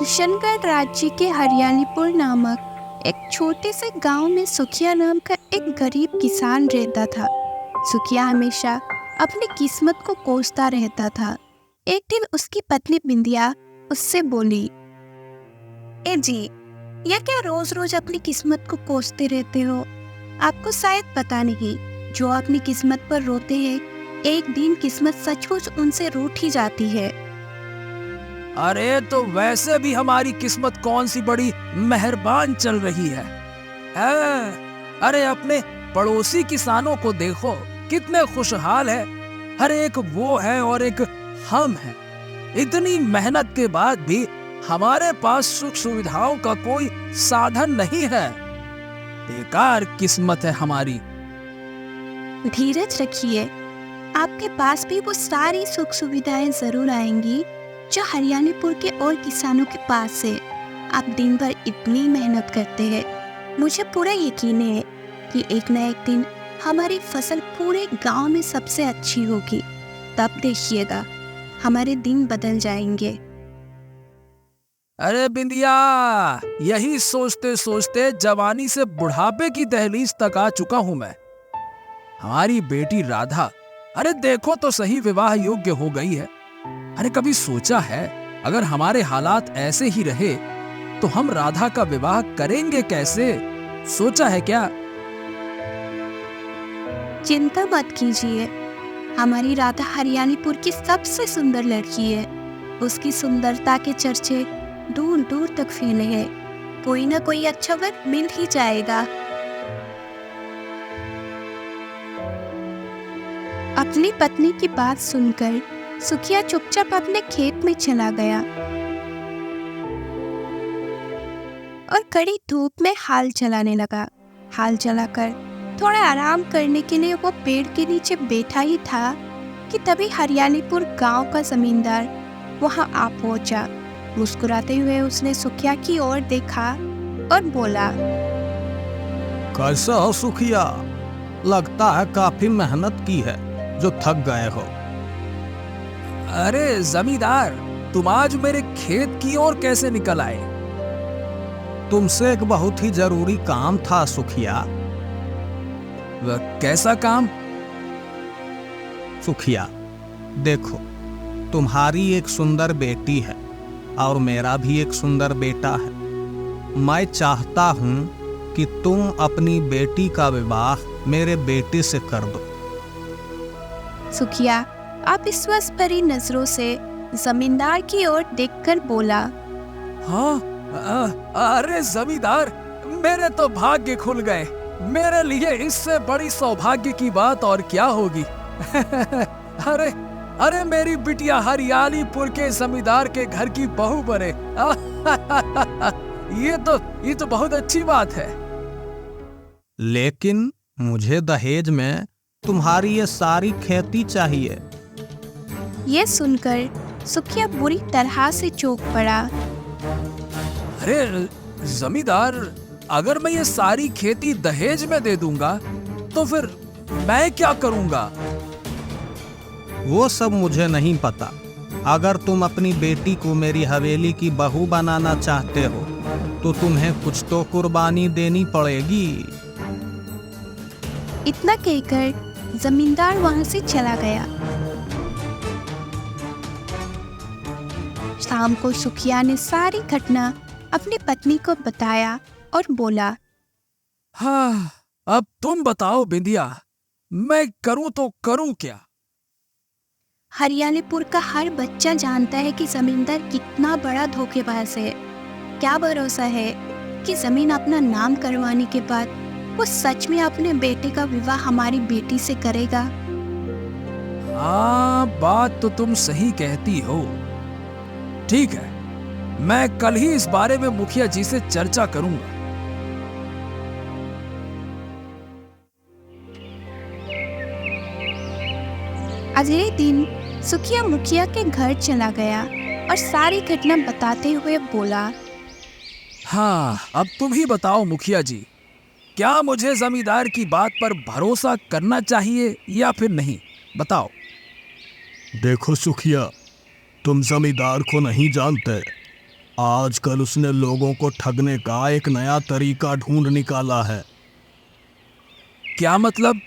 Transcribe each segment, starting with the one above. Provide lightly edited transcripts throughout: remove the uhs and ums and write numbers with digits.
किशनगढ़ राज्य के हरियाणीपुर नामक एक छोटे से गांव में सुखिया नाम का एक गरीब किसान रहता था। सुखिया हमेशा अपनी किस्मत को कोसता रहता था। एक दिन उसकी पत्नी बिंदिया उससे बोली, ए जी, यह क्या रोज रोज अपनी किस्मत को कोसते रहते हो? आपको शायद पता नहीं, जो अपनी किस्मत पर रोते हैं, एक दिन किस्मत सचमुच उनसे रूठ ही जाती है। अरे तो वैसे भी हमारी किस्मत कौन सी बड़ी मेहरबान चल रही है। अरे अपने पड़ोसी किसानों को देखो, कितने खुशहाल है। हर एक वो है और एक हम हैं। इतनी मेहनत के बाद भी हमारे पास सुख सुविधाओं का कोई साधन नहीं है। बेकार किस्मत है हमारी। धीरज रखिए, आपके पास भी वो सारी सुख सुविधाएं जरूर आएंगी जो हरियाणीपुर के और किसानों के पास है। आप दिन भर इतनी मेहनत करते हैं, मुझे पूरा यकीन है कि एक न एक दिन हमारी फसल पूरे गांव में सबसे अच्छी होगी। तब देखिएगा, हमारे दिन बदल जाएंगे। अरे बिंदिया, यही सोचते सोचते जवानी से बुढ़ापे की दहलीज तक आ चुका हूं मैं। हमारी बेटी राधा, अरे देखो तो सही, विवाह योग्य हो गई है। अरे कभी सोचा है, अगर हमारे हालात ऐसे ही रहे तो हम राधा का विवाह करेंगे कैसे? सोचा है क्या? चिंता मत कीजिए, हमारी राधा हरियाणीपुर की सबसे सुंदर लड़की है। उसकी सुंदरता के चर्चे दूर दूर तक फैले हैं। कोई ना कोई अच्छा वर मिल ही जाएगा। अपनी पत्नी की बात सुनकर सुखिया चुपचाप अपने खेत में चला गया और कड़ी धूप में हाल चलाने लगा। हाल चलाकर थोड़ा आराम करने के लिए वो पेड़ के नीचे बैठा ही था कि तभी हरियाणीपुर गांव का जमींदार वहां आ पहुंचा। मुस्कुराते हुए उसने सुखिया की ओर देखा और बोला, कैसा हो सुखिया? लगता है काफी मेहनत की है, जो थक गए हो। अरे जमींदार, तुम आज मेरे खेत की ओर कैसे निकल आए? तुमसे एक बहुत ही जरूरी काम था सुखिया। वह कैसा काम? सुखिया देखो, तुम्हारी एक सुंदर बेटी है और मेरा भी एक सुंदर बेटा है। मैं चाहता हूं कि तुम अपनी बेटी का विवाह मेरे बेटे से कर दो। सुखिया आप विश्वास भरी नजरों से जमींदार की ओर देखकर बोला, हाँ, अरे जमींदार, मेरे तो भाग्य खुल गए। मेरे लिए इससे बड़ी सौभाग्य की बात और क्या होगी। अरे मेरी बिटिया हरियाणीपुर के जमींदार के घर की बहू बने। ये तो बहुत अच्छी बात है। लेकिन मुझे दहेज में तुम्हारी ये सारी खेती चाहिए। ये सुनकर सुखिया बुरी तरह से चौंक पड़ा। अरे जमींदार, अगर मैं ये सारी खेती दहेज में दे दूंगा तो फिर मैं क्या करूंगा? वो सब मुझे नहीं पता। अगर तुम अपनी बेटी को मेरी हवेली की बहू बनाना चाहते हो तो तुम्हें कुछ तो कुर्बानी देनी पड़ेगी। इतना कहकर जमींदार वहां से चला गया। शाम को सुखिया ने सारी घटना अपनी पत्नी को बताया और बोला, हाँ, अब तुम बताओ बिंदिया, मैं करूं तो करूं क्या? हरियाणीपुर का हर बच्चा जानता है कि जमींदार कितना बड़ा धोखेबाज है। क्या भरोसा है कि जमीन अपना नाम करवाने के बाद वो सच में अपने बेटे का विवाह हमारी बेटी से करेगा? हाँ, बात तो तुम सही कहती हो। ठीक है, मैं कल ही इस बारे में मुखिया जी से चर्चा करूंगा। अगले दिन सुखिया मुखिया के घर चला गया और सारी घटना बताते हुए बोला, हाँ, अब तुम ही बताओ मुखिया जी, क्या मुझे जमींदार की बात पर भरोसा करना चाहिए या फिर नहीं? बताओ। देखो सुखिया, तुम जमींदार को नहीं जानते, आजकल उसने लोगों को ठगने का एक नया तरीका ढूंढ निकाला है। क्या मतलब?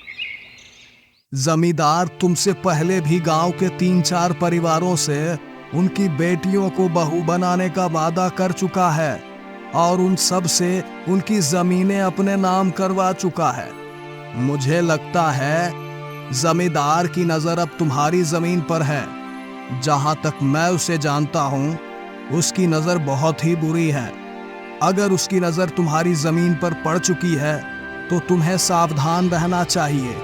जमींदार तुमसे पहले भी गांव के 3-4 परिवारों से उनकी बेटियों को बहू बनाने का वादा कर चुका है और उन सब से उनकी जमीनें अपने नाम करवा चुका है। मुझे लगता है जमींदार की नजर अब तुम्हारी जमीन पर है। जहां तक मैं उसे जानता हूं, उसकी नजर बहुत ही बुरी है। अगर उसकी नजर तुम्हारी जमीन पर पड़ चुकी है तो तुम्हें सावधान रहना चाहिए।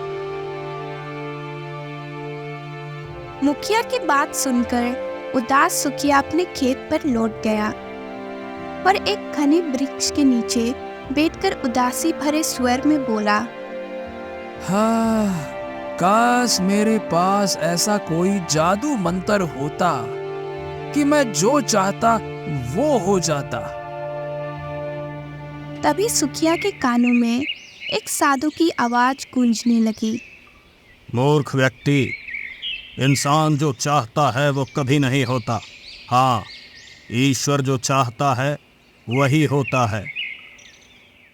मुखिया की बात सुनकर उदास सुखिया अपने खेत पर लौट गया और एक घने वृक्ष के नीचे बैठकर उदासी भरे स्वर में बोला, हाँ, काश मेरे पास ऐसा कोई जादू मंत्र होता कि मैं जो चाहता वो हो जाता। तभी सुखिया के कानों में एक साधु की आवाज गूंजने लगी। मूर्ख व्यक्ति, इंसान जो चाहता है वो कभी नहीं होता। हाँ, ईश्वर जो चाहता है वही होता है।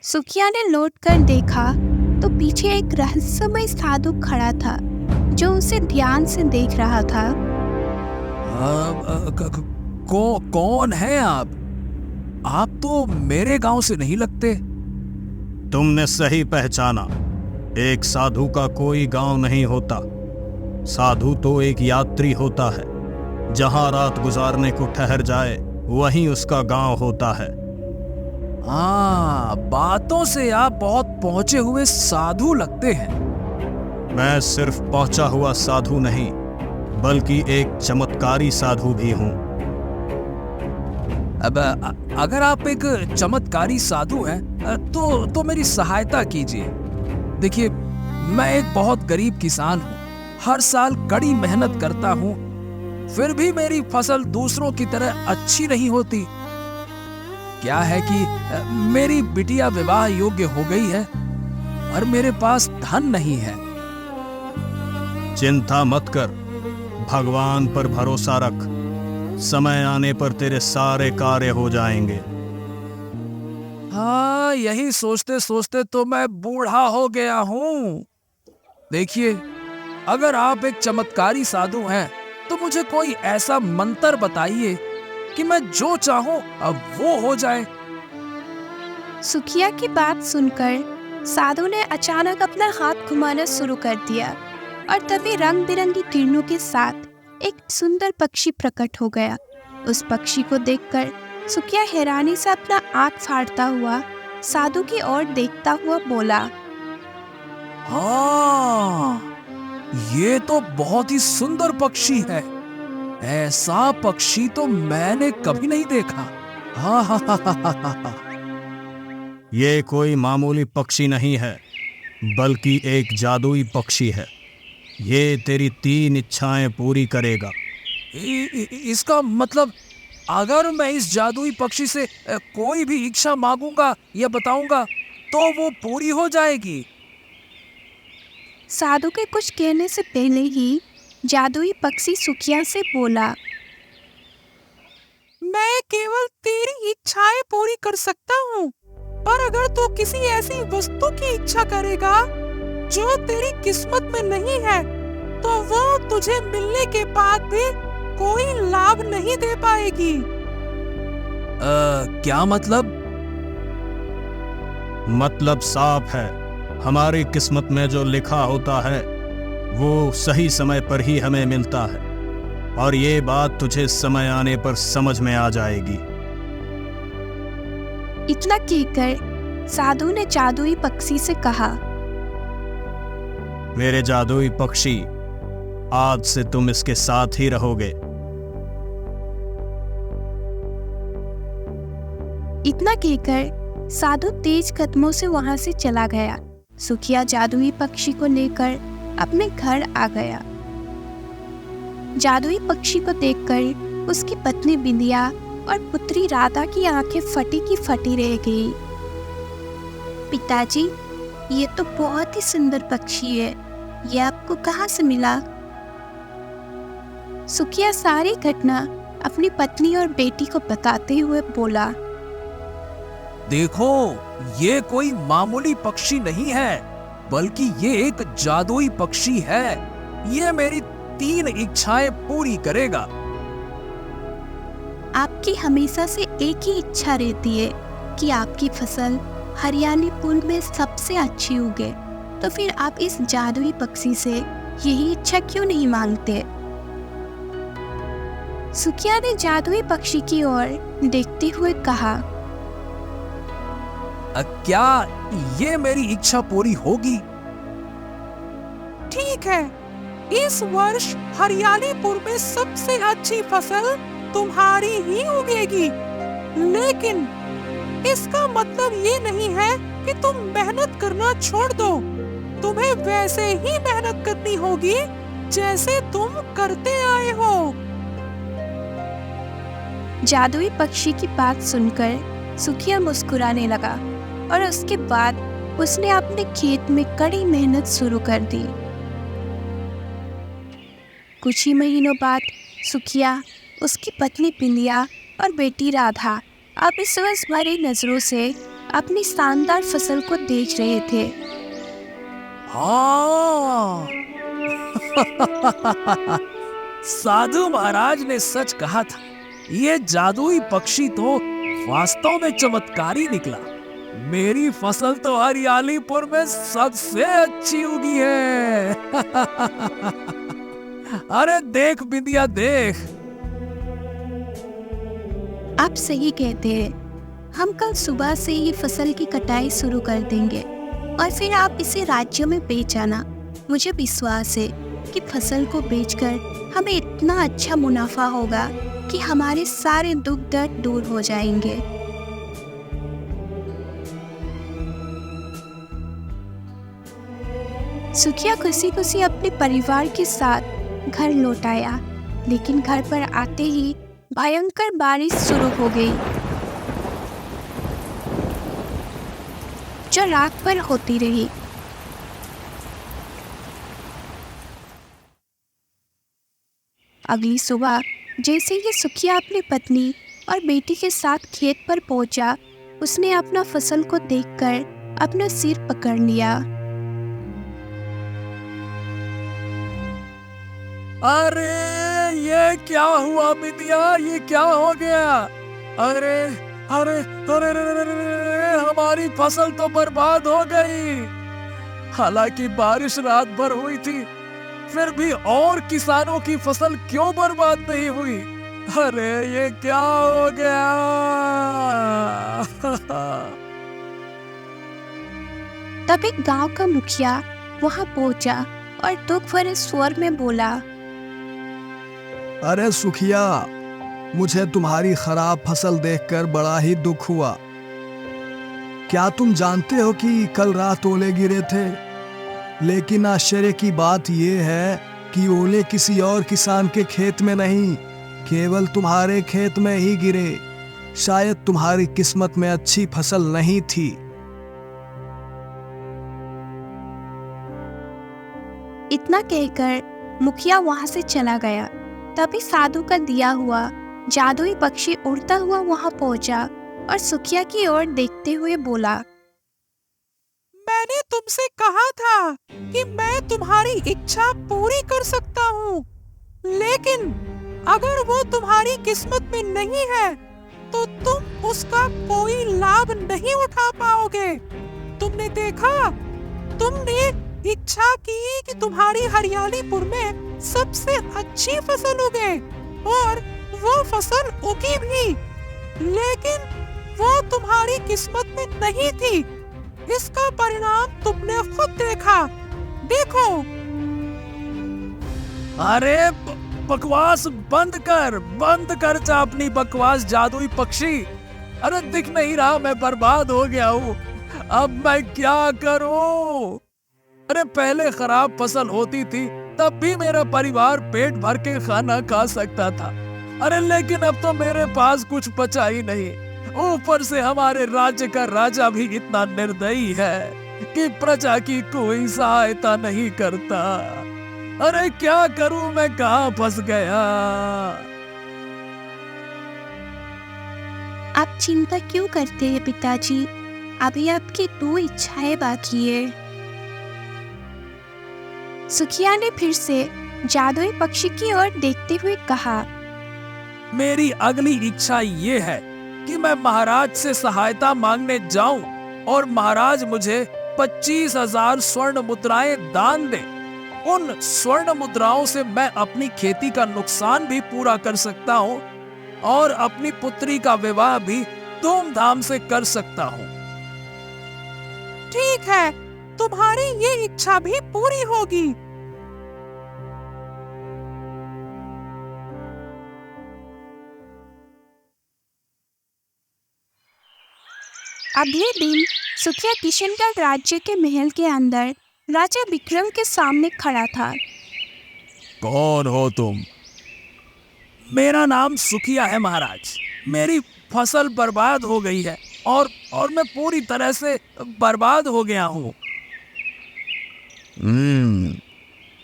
सुखिया ने लौटकर देखा तो पीछे एक रहस्यमय साधु खड़ा था जो उसे ध्यान से देख रहा था। कौन है आप? आप तो मेरे गांव से नहीं लगते। तुमने सही पहचाना। एक साधु का कोई गांव नहीं होता। साधु तो एक यात्री होता है। जहां रात गुजारने को ठहर जाए वहीं उसका गांव होता है। हाँ, बातों से आप बहुत पहुंचे हुए साधु लगते हैं। मैं सिर्फ पहुंचा हुआ साधु नहीं, बल्कि एक चमत्कारी साधु भी हूं। अब अगर आप एक चमत्कारी साधु हैं तो मेरी सहायता कीजिए। देखिए, मैं एक बहुत गरीब किसान हूँ। हर साल कड़ी मेहनत करता हूँ, फिर भी मेरी फसल दूसरों की तरह अच्छी नहीं होती। क्या है कि मेरी बिटिया विवाह योग्य हो गई है और मेरे पास धन नहीं है। चिंता मत कर, भगवान पर भरोसा रख। समय आने पर तेरे सारे कार्य हो जाएंगे। हाँ, यही सोचते सोचते तो मैं बूढ़ा हो गया हूँ। देखिए, अगर आप एक चमत्कारी साधु हैं तो मुझे कोई ऐसा मंत्र बताइए कि मैं जो चाहूं अब वो हो जाए। सुखिया की बात सुनकर साधु ने अचानक अपना हाथ घुमाना शुरू कर दिया और तभी रंग बिरंगी किरणों के साथ एक सुंदर पक्षी प्रकट हो गया। उस पक्षी को देखकर सुखिया हैरानी से अपना आँख फाड़ता हुआ साधु की ओर देखता हुआ बोला, हाँ, ये तो बहुत ही सुंदर पक्षी है। ऐसा पक्षी तो मैंने कभी नहीं देखा। हाँ हाँ हाँ हाँ हाँ हाँ। ये कोई मामूली पक्षी नहीं है, बल्कि एक जादुई पक्षी है। ये तेरी 3 इच्छाएं पूरी करेगा। इसका मतलब अगर मैं इस जादुई पक्षी से कोई भी इच्छा मांगूंगा या बताऊंगा तो वो पूरी हो जाएगी? साधु के कुछ कहने से पहले ही जादुई पक्षी सुखिया से बोला, मैं केवल तेरी इच्छाएं पूरी कर सकता हूँ, पर अगर तू किसी ऐसी वस्तु की इच्छा करेगा जो तेरी किस्मत में नहीं है तो वो तुझे मिलने के बाद भी कोई लाभ नहीं दे पाएगी। क्या मतलब? मतलब साफ है। हमारी किस्मत में जो लिखा होता है वो सही समय पर ही हमें मिलता है, और ये बात तुझे समय आने पर समझ में आ जाएगी। इतना कहकर साधु ने जादुई पक्षी से कहा, मेरे जादुई पक्षी, आज से तुम इसके साथ ही रहोगे। इतना कहकर साधु तेज कदमों से वहां से चला गया। सुखिया जादुई पक्षी को लेकर अपने घर आ गया। जादुई पक्षी को देखकर उसकी पत्नी बिंदिया और पुत्री राधा की आंखें फटी की फटी रह गई। पिताजी, ये तो बहुत ही सुंदर पक्षी है, ये आपको कहाँ से मिला? सुखिया सारी घटना अपनी पत्नी और बेटी को बताते हुए बोला, देखो, ये कोई मामूली पक्षी नहीं है, बल्कि ये एक जादुई पक्षी है। ये मेरी 3 इच्छाएं पूरी करेगा। आपकी हमेशा से एक ही इच्छा रहती है कि आपकी फसल हरियालीपुर में सबसे अच्छी उगे, तो फिर आप इस जादुई पक्षी से यही इच्छा क्यों नहीं मांगते? सुखिया ने जादुई पक्षी की ओर देखते हुए कहा, क्या ये मेरी इच्छा पूरी होगी? ठीक है, इस वर्ष हरियालीपुर में सबसे अच्छी फसल तुम्हारी ही उगेगी, लेकिन इसका मतलब ये नहीं है कि तुम मेहनत करना छोड़ दो। तुम्हें वैसे ही मेहनत करनी होगी जैसे तुम करते आए हो। जादुई पक्षी की बात सुनकर सुखिया मुस्कुराने लगा और उसके बाद उसने अपने खेत में कड़ी मेहनत शुरू कर दी। कुछ ही महीनों बाद सुखिया, उसकी पत्नी पिलिया और बेटी राधा अब इस विश्वास भरी नजरों से अपनी शानदार फसल को देख रहे थे। हाँ साधु महाराज ने सच कहा था, ये जादुई पक्षी तो वास्तव में चमत्कारी निकला। मेरी फसल तो हरियालीपुर में सबसे अच्छी उगी है। अरे देख बिंदिया, देख। आप सही कहते हैं, हम कल सुबह से ही फसल की कटाई शुरू कर देंगे और फिर आप इसे राज्यों में बेच आना। मुझे विश्वास है कि फसल को बेचकर हमें इतना अच्छा मुनाफा होगा कि हमारे सारे दुख दर्द दूर हो जाएंगे। सुखिया खुशी खुशी अपने परिवार के साथ घर लौट आया, लेकिन घर पर आते ही भयंकर बारिश शुरू हो गई, जो रात भर होती रही। अगली सुबह जैसे ही सुखिया अपनी पत्नी और बेटी के साथ खेत पर पहुंचा, उसने अपना फसल को देखकर अपना सिर पकड़ लिया। अरे ये क्या हुआ बिटिया, ये क्या हो गया? अरे अरे अरे, अरे, अरे, अरे हमारी फसल तो बर्बाद हो गई। हालांकि बारिश रात भर हुई थी, फिर भी और किसानों की फसल क्यों बर्बाद नहीं हुई? अरे ये क्या हो गया? तब एक गांव का मुखिया वहां पहुंचा और दुख भरे स्वर में बोला, अरे सुखिया, मुझे तुम्हारी खराब फसल देखकर बड़ा ही दुख हुआ। क्या तुम जानते हो कि कल रात ओले गिरे थे? लेकिन आश्चर्य की बात यह है कि ओले किसी और किसान के खेत में नहीं, केवल तुम्हारे खेत में ही गिरे। शायद तुम्हारी किस्मत में अच्छी फसल नहीं थी। इतना कहकर मुखिया वहां से चला गया। तभी साधु का दिया हुआ जादुई पक्षी उड़ता हुआ वहां पहुंचा और सुखिया की ओर देखते हुए बोला, मैंने तुमसे कहा था कि मैं तुम्हारी इच्छा पूरी कर सकता हूँ, लेकिन अगर वो तुम्हारी किस्मत में नहीं है तो तुम उसका कोई लाभ नहीं उठा पाओगे। तुमने देखा, तुमने इच्छा की कि तुम्हारी हरियालीपुर में सबसे अच्छी फसल उगे और वो फसल उगी भी, लेकिन वो तुम्हारी किस्मत में नहीं थी। इसका परिणाम तुमने खुद देखा। देखो। अरे बकवास बंद कर जा अपनी बकवास जादुई पक्षी। अरे दिख नहीं रहा मैं बर्बाद हो गया हूँ, अब मैं क्या करूँ? अरे पहले खराब फसल होती थी तब भी मेरा परिवार पेट भर के खाना खा सकता था। अरे लेकिन अब तो मेरे पास कुछ बचा ही नहीं। ऊपर से हमारे राज्य का राजा भी इतना निर्दयी है कि प्रजा की कोई सहायता नहीं करता। अरे क्या करूं, मैं कहां फंस गया? आप चिंता क्यों करते हैं पिताजी? अभी आपकी 2 इच्छाएं बाकी है। सुखिया ने फिर से जादुई पक्षी की ओर देखते हुए कहा, मेरी अगली इच्छा ये है कि मैं महाराज से सहायता मांगने जाऊं और महाराज मुझे 25,000 स्वर्ण मुद्राएं दान दें। उन स्वर्ण मुद्राओं से मैं अपनी खेती का नुकसान भी पूरा कर सकता हूं और अपनी पुत्री का विवाह भी धूमधाम से कर सकता हूं। ठीक है, तुम्हारी ये इच्छा भी पूरी होगी। अगले दिन सुखिया किशनगढ़ राज्य के महल के अंदर राजा विक्रम के सामने खड़ा था। कौन हो तुम? मेरा नाम सुखिया है महाराज। मेरी फसल बर्बाद हो गई है और मैं पूरी तरह से बर्बाद हो गया हूँ।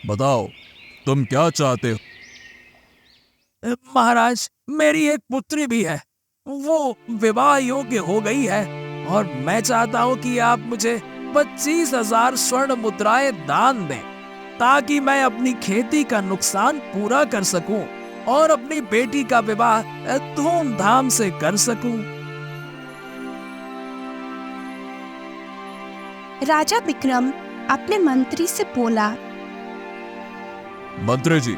बताओ तुम क्या चाहते हो? महाराज, मेरी एक पुत्री भी है, वो विवाह योग्य हो गई है और मैं चाहता हूँ कि आप मुझे 25,000 स्वर्ण मुद्राएं दान दें ताकि मैं अपनी खेती का नुकसान पूरा कर सकूं और अपनी बेटी का विवाह धूमधाम से कर सकूं। राजा विक्रम अपने मंत्री से बोला, मंत्री जी,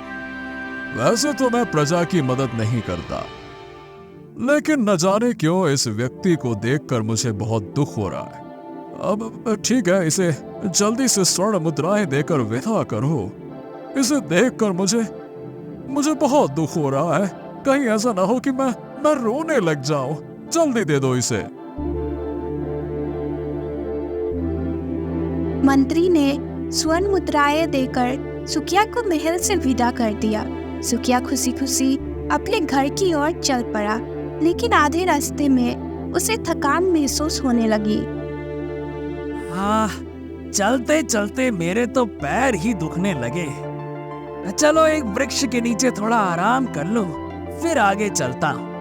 वैसे तो मैं प्रजा की मदद नहीं करता, लेकिन न जाने क्यों इस व्यक्ति को देखकर मुझे बहुत दुख हो रहा है। अब ठीक है, इसे जल्दी से स्वर्ण मुद्राएं देकर विदा करो। इसे देखकर मुझे बहुत दुख हो रहा है। कहीं ऐसा ना हो कि मैं रोने लग जाऊं। जल्दी दे दो इसे। मंत्री ने स्वर्ण मुद्राएं देकर सुखिया को महल से विदा कर दिया। सुखिया खुशी खुशी अपने घर की ओर चल पड़ा, लेकिन आधे रास्ते में उसे थकान महसूस होने लगी। हाँ, चलते चलते मेरे तो पैर ही दुखने लगे। चलो एक वृक्ष के नीचे थोड़ा आराम कर लो, फिर आगे चलता हूँ।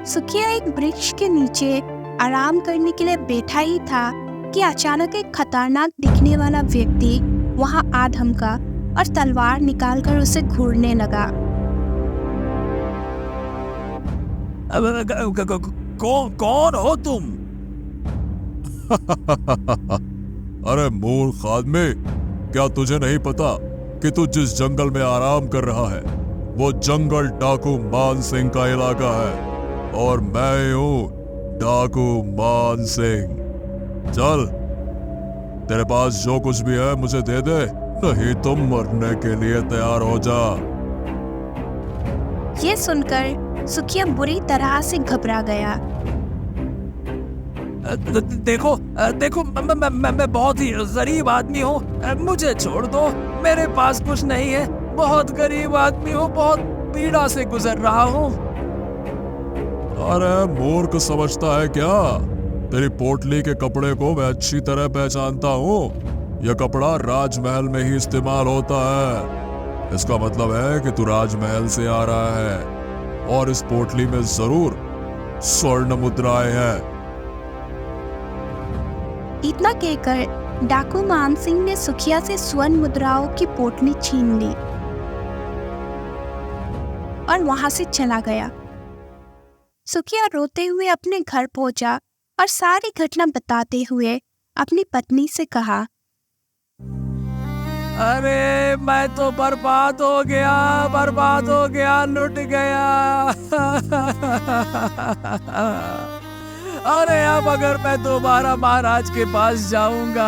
सुखिया एक वृक्ष के नीचे आराम करने के लिए बैठा ही था कि अचानक एक खतरनाक दिखने वाला व्यक्ति वहां आ धमका और तलवार निकालकर उसे घूरने लगा। कौन हो तुम? अरे मूर्ख आदमी, क्या तुझे नहीं पता कि तू जिस जंगल में आराम कर रहा है वो जंगल डाकू मान सिंह का इलाका है और मैं हूँ डाकू मान सिंह। चल, तेरे पास जो कुछ भी है मुझे दे दे, नहीं तो मरने के लिए तैयार हो जा। ये सुनकर सुखिया बुरी तरह से घबरा गया। देखो, मैं बहुत ही गरीब आदमी हूँ, मुझे छोड़ दो। मेरे पास कुछ नहीं है, बहुत गरीब आदमी हूँ, बहुत पीड़ा से गुजर रहा हूँ। अरे मूर्ख समझता है क्या? तेरी पोटली के कपड़े को मैं अच्छी तरह पहचानता हूँ। यह कपड़ा राजमहल में ही इस्तेमाल होता है। इसका मतलब है कि तू राजमहल से आ रहा है और इस पोटली में जरूर स्वर्ण मुद्राएं हैं। इतना कहकर डाकू मान सिंह ने सुखिया से स्वर्ण मुद्राओं की पोटली छीन ली और वहां से चला गया। सुखिया रोते हुए अपने घर पहुंचा और सारी घटना बताते हुए अपनी पत्नी से कहा, अरे मैं तो बर्बाद हो गया, लुट गया। अरे अब अगर मैं दोबारा महाराज के पास जाऊंगा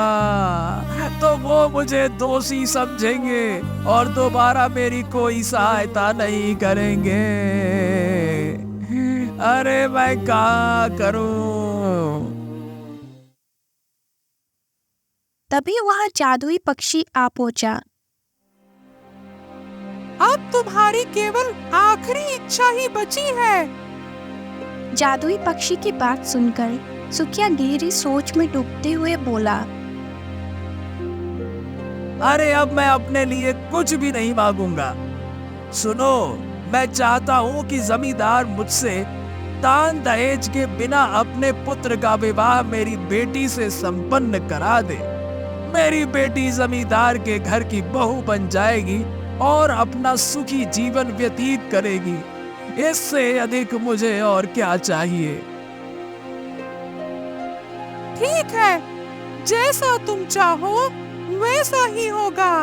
तो वो मुझे दोषी समझेंगे और दोबारा मेरी कोई सहायता नहीं करेंगे। अरे मैं क्या करूं? तभी वहां जादुई पक्षी आ पहुंचा। अब तुम्हारी केवल आखिरी इच्छा ही बची है। जादुई पक्षी की बात सुनकर सुखिया गहरी सोच में डूबते हुए बोला, अरे अब मैं अपने लिए कुछ भी नहीं मांगूंगा। सुनो, मैं चाहता हूँ कि जमींदार मुझसे दान दहेज के बिना अपने पुत्र का विवाह मेरी बेटी से संपन्न करा दे। मेरी बेटी जमींदार के घर की बहू बन जाएगी और अपना सुखी जीवन व्यतीत करेगी। इससे अधिक मुझे और क्या चाहिए। ठीक है, जैसा तुम चाहो वैसा ही होगा।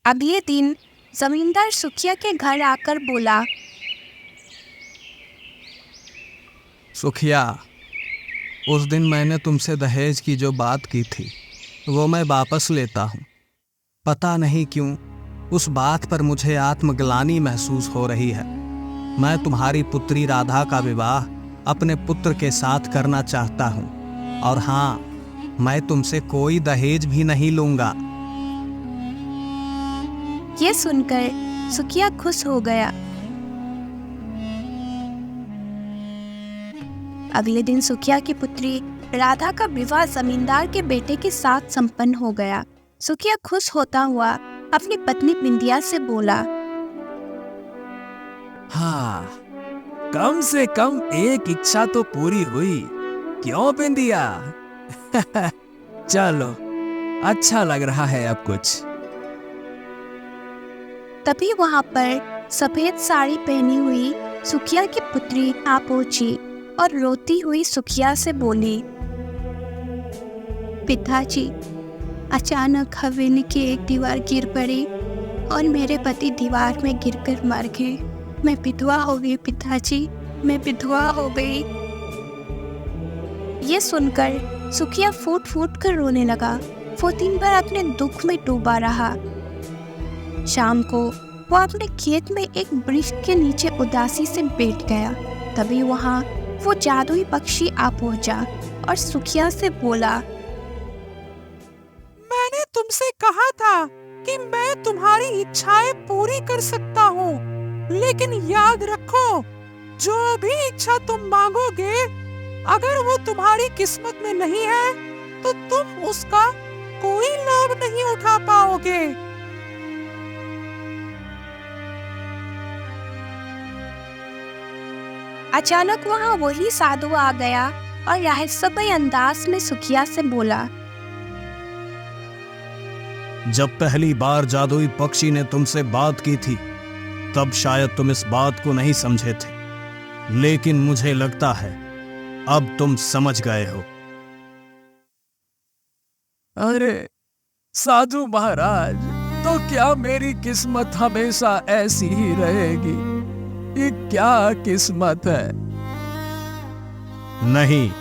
अगले दिन जमींदार सुखिया के घर आकर बोला, सुखिया, उस दिन मैंने तुमसे दहेज की जो बात की थी वो मैं वापस लेता हूँ। पता नहीं क्यों उस बात पर मुझे आत्मग्लानि महसूस हो रही है। मैं तुम्हारी पुत्री राधा का विवाह अपने पुत्र के साथ करना चाहता हूँ, और हाँ, मैं तुमसे कोई दहेज भी नहीं लूंगा। ये सुनकर सुखिया खुश हो गया। अगले दिन सुखिया की पुत्री राधा का विवाह जमींदार के बेटे के साथ संपन्न हो गया। सुखिया खुश होता हुआ अपनी पत्नी बिंदिया से बोला, हाँ, कम से कम एक इच्छा तो पूरी हुई, क्यों बिंदिया? चलो, अच्छा लग रहा है अब कुछ। तभी वहां पर सफेद साड़ी पहनी हुई सुखिया की पुत्री आ पहुंची और रोती हुई सुखिया से बोली, पिताजी, अचानक हवेली की एक दीवार गिर पड़ी और मेरे पति दीवार में गिरकर मर गए। मैं विधवा हो गई पिताजी, मैं विधवा हो गई। ये सुनकर सुखिया फूट फूट कर रोने लगा। वो दिन भर अपने दुख में डूबा रहा। शाम को वो अपने खेत में एक वृक्ष के नीचे उदासी से बैठ गया। तभी वहां वो जादुई पक्षी आ पहुंचा और सुखिया से बोला, मैंने तुमसे कहा था कि मैं तुम्हारी इच्छाएं पूरी कर सकता हूँ, लेकिन याद रखो, जो भी इच्छा तुम मांगोगे, अगर वो तुम्हारी किस्मत में नहीं है तो तुम उसका कोई लाभ नहीं उठा पाओगे। अचानक वहां वही साधु आ गया और रहस्यमय अंदाज में सुखिया से बोला, जब पहली बार जादुई पक्षी ने तुमसे बात की थी तब शायद तुम इस बात को नहीं समझे थे, लेकिन मुझे लगता है अब तुम समझ गए हो। अरे साधु महाराज, तो क्या मेरी किस्मत हमेशा ऐसी ही रहेगी? ये क्या किस्मत है? नहीं,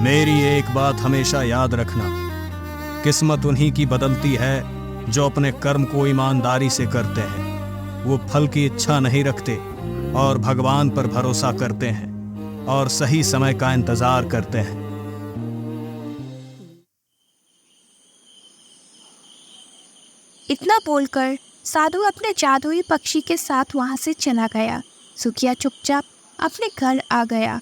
मेरी एक बात हमेशा याद रखना, किस्मत उन्हीं की बदलती है जो अपने कर्म को ईमानदारी से करते हैं। वो फल की इच्छा नहीं रखते और भगवान पर भरोसा करते हैं और सही समय का इंतजार करते हैं। इतना बोलकर साधु अपने जादुई पक्षी के साथ वहां से चला गया। सुखिया चुपचाप अपने घर आ गया।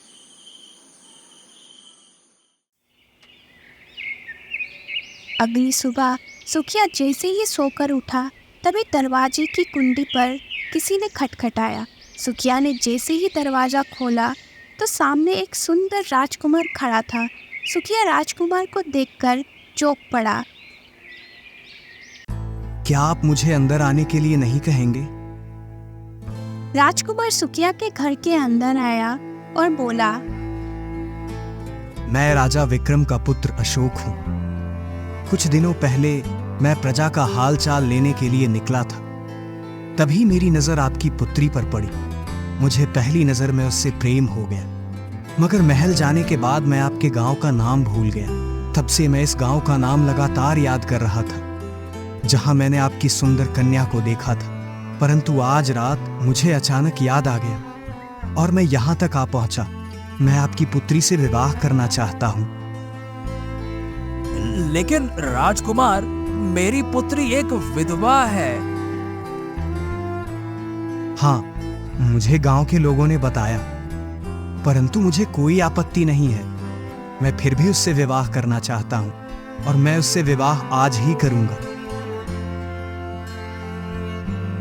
अगली सुबह सुखिया जैसे ही सोकर उठा, तभी दरवाजे की कुंडी पर किसी ने खटखटाया। सुखिया ने जैसे ही दरवाजा खोला तो सामने एक सुंदर राजकुमार खड़ा था। सुखिया राजकुमार को देखकर चौंक पड़ा। क्या आप मुझे अंदर आने के लिए नहीं कहेंगे? राजकुमार सुखिया के घर के अंदर आया और बोला, मैं राजा विक्रम का पुत्र अशोक हूँ। कुछ दिनों पहले मैं प्रजा का हाल चाल लेने के लिए निकला था। तभी मेरी नजर आपकी पुत्री पर पड़ी। मुझे पहली नजर में उससे प्रेम हो गया, मगर महल जाने के बाद मैं आपके गांव का नाम भूल गया। तब से मैं इस गांव का नाम लगातार याद कर रहा था जहां मैंने आपकी सुंदर कन्या को देखा था। परंतु आज रात मुझे अचानक याद आ गया और मैं यहां तक आ पहुंचा। मैं आपकी पुत्री से विवाह करना चाहता हूं। लेकिन राजकुमार, मेरी पुत्री एक विधवा है। हाँ, मुझे गांव के लोगों ने बताया, परंतु मुझे कोई आपत्ति नहीं है। मैं फिर भी उससे विवाह करना चाहता हूँ और मैं उससे विवाह आज ही करूंगा।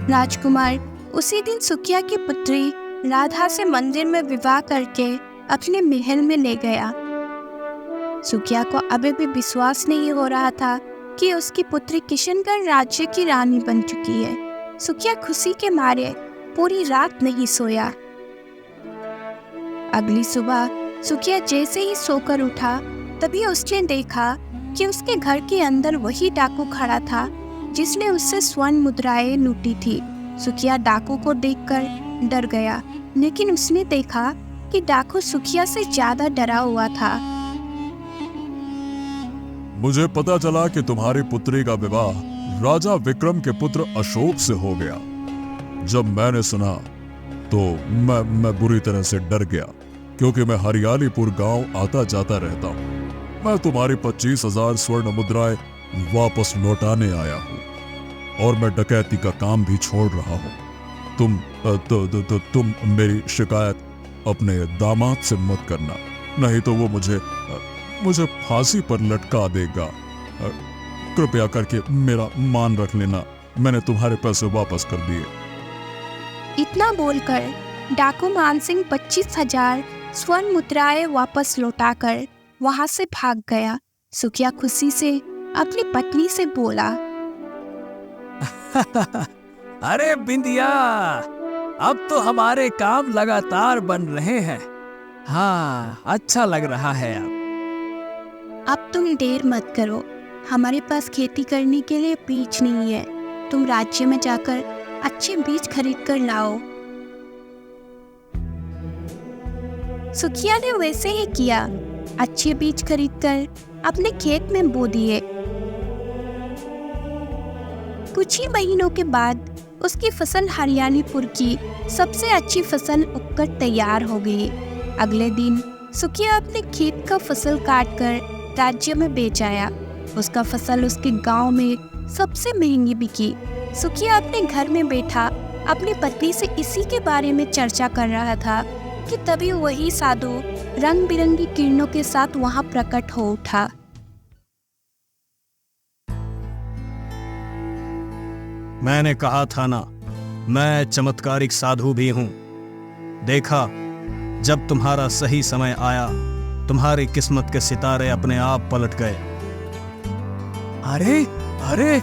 राजकुमार उसी दिन सुकिया की पुत्री राधा से मंदिर में विवाह करके अपने महल में ले गया। सुकिया को अभी भी विश्वास नहीं हो रहा था कि उसकी पुत्री किशनगढ़ राज्य की रानी बन चुकी है। सुकिया खुशी के मारे पूरी रात नहीं सोया। अगली सुबह सुकिया जैसे ही सोकर उठा तभी उसने देखा कि उसके घर के अंदर वही डाकू खड़ा था जिसने उससे स्वर्ण मुद्राएं लूटी थी। सुकिया डाकू को देखकर डर गया, लेकिन उसने देखा कि डाकू सुकिया से ज्यादा डरा हुआ था। मुझे पता चला कि तुम्हारी पुत्री का विवाह राजा विक्रम के पुत्र अशोक से हो गया। जब मैंने सुना तो मैं बुरी तरह से डर गया, क्योंकि मैं हरियालीपुर गांव आता जाता रहता हूं। मैं तुम्हारी 25,000 स्वर्ण मुद्राएं वापस लौटाने आया हूं और मैं डकैती का काम भी छोड़ रहा हूं। तुम मेरी शिकायत अपने दामाद से मत करना, नहीं तो वो मुझे फांसी पर लटका देगा। कृपया करके मेरा मान रख लेना, मैंने तुम्हारे पैसे वापस कर दिए। इतना बोलकर डाकू मानसिंह 25,000 स्वर्ण मुद्राएं वापस लौटाकर वहां से भाग गया। सुकिया खुशी से अपनी पत्नी से बोला, अरे बिंदिया, अब तो हमारे काम लगातार बन रहे हैं। हाँ, अच्छा लग रहा है। अब तुम देर मत करो, हमारे पास खेती करने के लिए बीज नहीं है। तुम राज्य में जाकर अच्छे बीज खरीद कर लाओ। सुकिया ने वैसे ही किया। अच्छे बीज खरीदकर अपने खेत में बो दिए। कुछ ही महीनों के बाद उसकी फसल हरियालीपुर की सबसे अच्छी फसल उगकर तैयार हो गई। अगले दिन सुकिया अपने खेत का फसल काटकर राज्य में बेच आया। उसका फसल उसके गांव में सबसे महंगी बिकी। सुकिया अपने घर में बैठा अपनी पत्नी से इसी के बारे में चर्चा कर रहा था कि तभी वही साधु रंग बिरंगी किरणों के साथ वहां प्रकट हो उठा। मैंने कहा था ना, मैं चमत्कारिक साधु भी हूं। देखा, जब तुम्हारा सही समय आया, तुम्हारी किस्मत के सितारे अपने आप पलट गए। अरे अरे,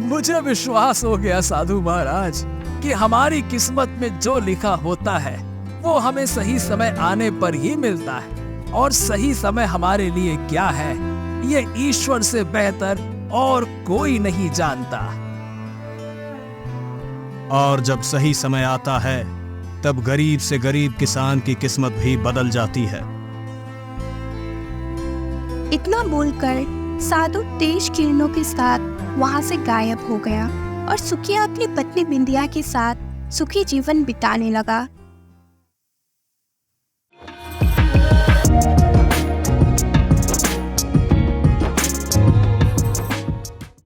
मुझे विश्वास हो गया साधु महाराज कि हमारी किस्मत में जो लिखा होता है वो हमें सही समय आने पर ही मिलता है, और सही समय हमारे लिए क्या है ये ईश्वर से बेहतर और कोई नहीं जानता। और जब सही समय आता है तब गरीब से गरीब किसान की किस्मत भी बदल जाती है। इतना बोलकर साधु तेज किरणों के साथ वहां से गायब हो गया और सुकिया अपनी पत्नी बिंदिया के साथ सुखी जीवन बिताने लगा।